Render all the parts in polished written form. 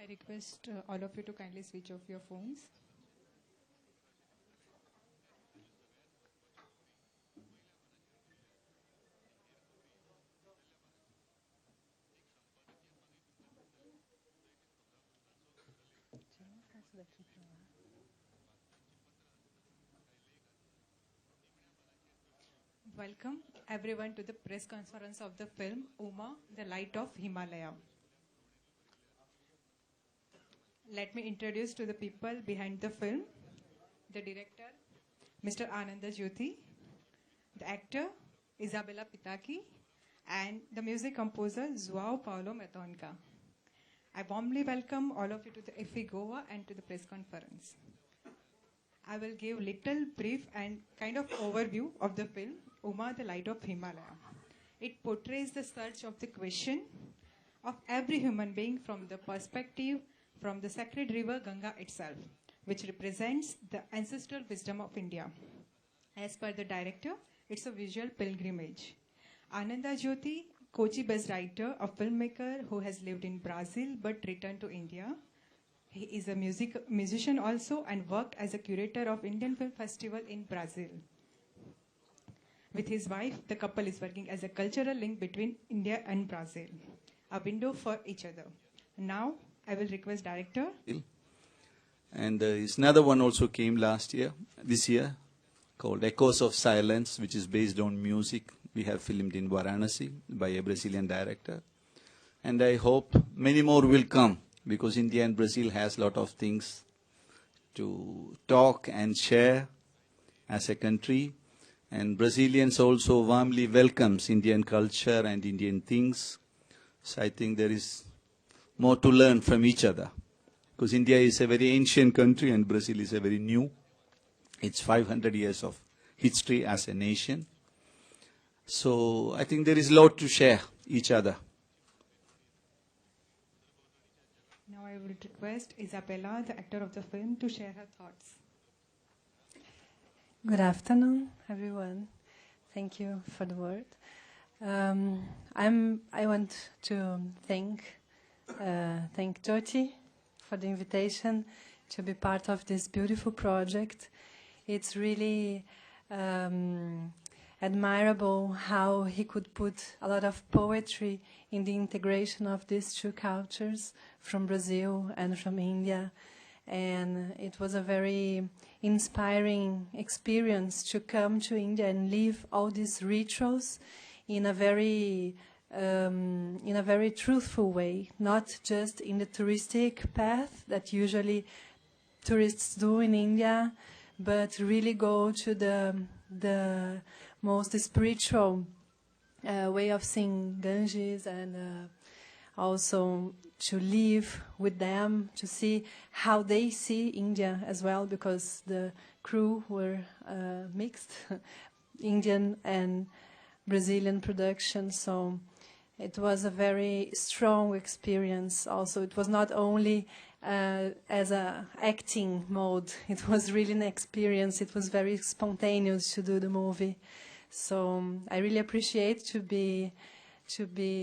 I request all of you to kindly switch off your phones. Welcome everyone to the press conference of the film Uma, the Light of Himalaya. Let me introduce to the people behind the film, the director, Mr. Ananda Jyoti, the actor, Isabella Pitaki, and the music composer, João Paulo Matonca. I warmly welcome all of you to the Iffi Goa and to the press conference. I will give little brief and kind of overview of the film, Uma, the Light of Himalaya. It portrays the search of the question of every human being from the perspective from the sacred river Ganga itself, which represents the ancestral wisdom of India. As per the director, it's a visual pilgrimage. Ananda Jyoti, Kochi-based writer, a filmmaker who has lived in Brazil but returned to India. He is a musician also and worked as a curator of Indian Film Festival in Brazil. With his wife, the couple is working as a cultural link between India and Brazil, a window for each other. Now, I will request director. And his another one also came this year, called Echoes of Silence, which is based on music we have filmed in Varanasi by a Brazilian director. And I hope many more will come, because India and Brazil has a lot of things to talk and share as a country. And Brazilians also warmly welcomes Indian culture and Indian things. So I think there is more to learn from each other. Because India is a very ancient country and Brazil is a very new. It's 500 years of history as a nation. So I think there is a lot to share each other. Now I will request Isabella, the actor of the film, to share her thoughts. Good afternoon, everyone. Thank you for the word. I want to thank Jyoti for the invitation to be part of this beautiful project. It's really admirable how he could put a lot of poetry in the integration of these two cultures from Brazil and from India. And it was a very inspiring experience to come to India and live all these rituals in a very truthful way, not just in the touristic path that usually tourists do in India, but really go to the most spiritual way of seeing Ganges, and also to live with them, to see how they see India as well, because the crew were mixed, Indian and Brazilian production. So it was a very strong experience. Also, it was not only as a acting mode, it was really an experience. It was very spontaneous to do the movie. So I really appreciate to be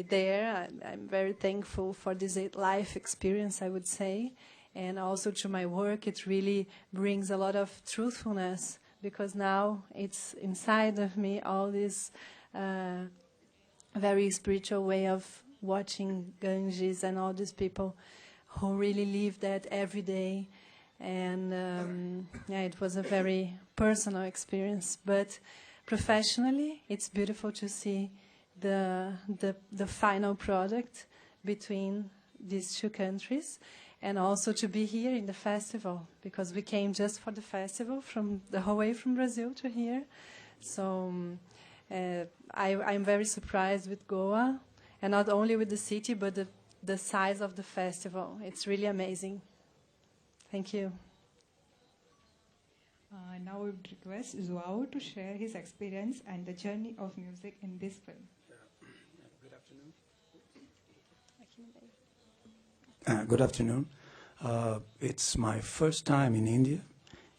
there. I'm very thankful for this life experience, I would say. And also to my work, it really brings a lot of truthfulness, because now it's inside of me, all this very spiritual way of watching Ganges and all these people who really live that every day. And yeah, it was a very personal experience. But professionally, it's beautiful to see the final product between these two countries, and also to be here in the festival, because we came just for the festival from the whole way from Brazil to here. So I'm very surprised with Goa, and not only with the city, but the size of the festival. It's really amazing. Thank you. Now we would request João to share his experience and the journey of music in this film. Good afternoon. Good afternoon. It's my first time in India,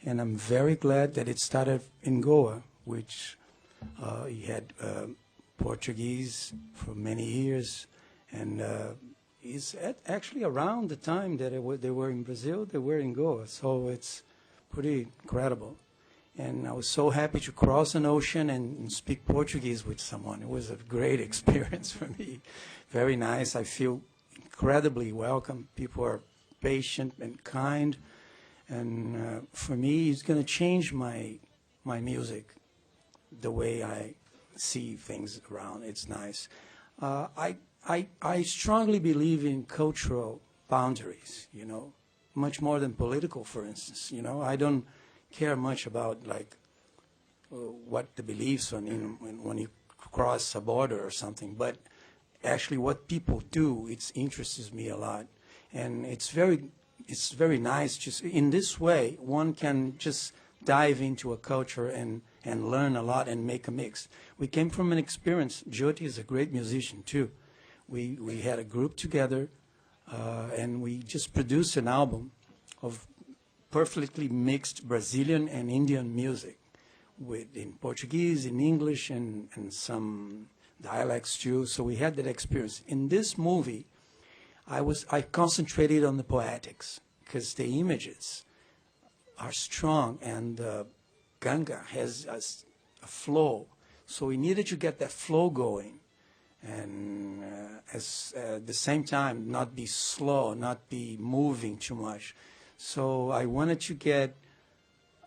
and I'm very glad that it started in Goa, which he had Portuguese for many years, and is actually around the time that they were in Brazil, they were in Goa. So it's pretty incredible. And I was so happy to cross an ocean and speak Portuguese with someone. It was a great experience for me. Very nice. I feel incredibly welcome. People are patient and kind. And for me, it's going to change my music, the way I see things around. It's nice. I strongly believe in cultural boundaries, you know, much more than political, for instance. You know, I don't care much about, like, what the beliefs on when you cross a border or something, but actually what people do, it interests me a lot. And it's very nice. Just in this way, one can just dive into a culture and learn a lot and make a mix. We came from an experience. Jyoti is a great musician too. We had a group together, and we just produced an album of perfectly mixed Brazilian and Indian music, in Portuguese, in English, and some dialects too. So we had that experience. In this movie, I concentrated on the poetics, because the images are strong, and Ganga has a flow. So we needed to get that flow going, and at the same time not be slow, not be moving too much. So I wanted to get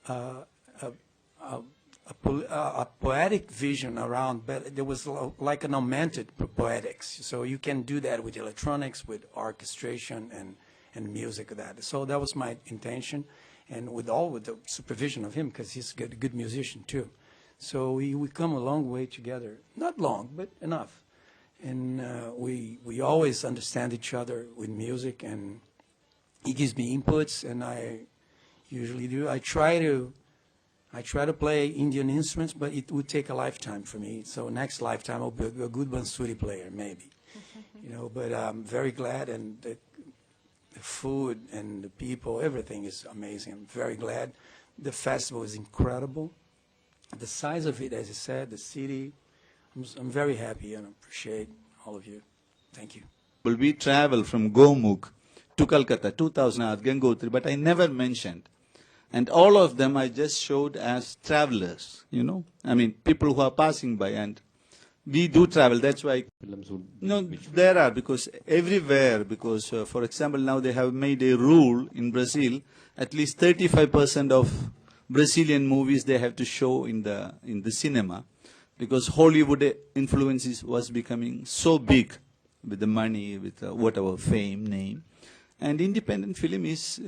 a poetic vision around, but there was like an augmented poetics. So you can do that with electronics, with orchestration, and music of that. So that was my intention, and with the supervision of him, because he's a good musician too. So we come a long way together. Not long, but enough. And we always understand each other with music, and he gives me inputs, and I usually do. I try to play Indian instruments, but it would take a lifetime for me. So next lifetime I'll be a good bansuri player, maybe. You know, but I'm very glad, and the food and the people, everything is amazing. I'm very glad. The festival is incredible. The size of it, as I said, the city, I'm very happy and appreciate all of you. Thank you. Well, we travel from Gomukh to Calcutta, 2000 hours, Gangotri, but I never mentioned. And all of them I just showed as travelers, you know. I mean, people who are passing by, and we do travel. That's why. No, there are, because everywhere, because, for example, now they have made a rule in Brazil, at least 35% of Brazilian movies they have to show in the cinema, because Hollywood influence was becoming so big with the money, with whatever fame, name. And independent film is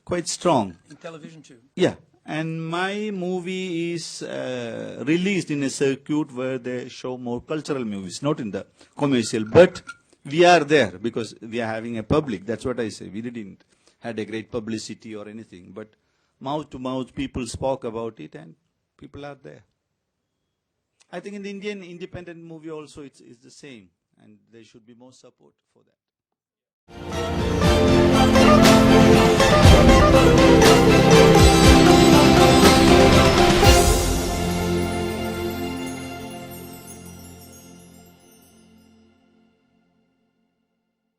quite strong. In television too. Yeah. And my movie is released in a circuit where they show more cultural movies, not in the commercial. But we are there because we are having a public. That's what I say. We didn't had a great publicity or anything. But mouth to mouth, people spoke about it, and people are there. I think in the Indian independent movie also it's the same. And there should be more support for that.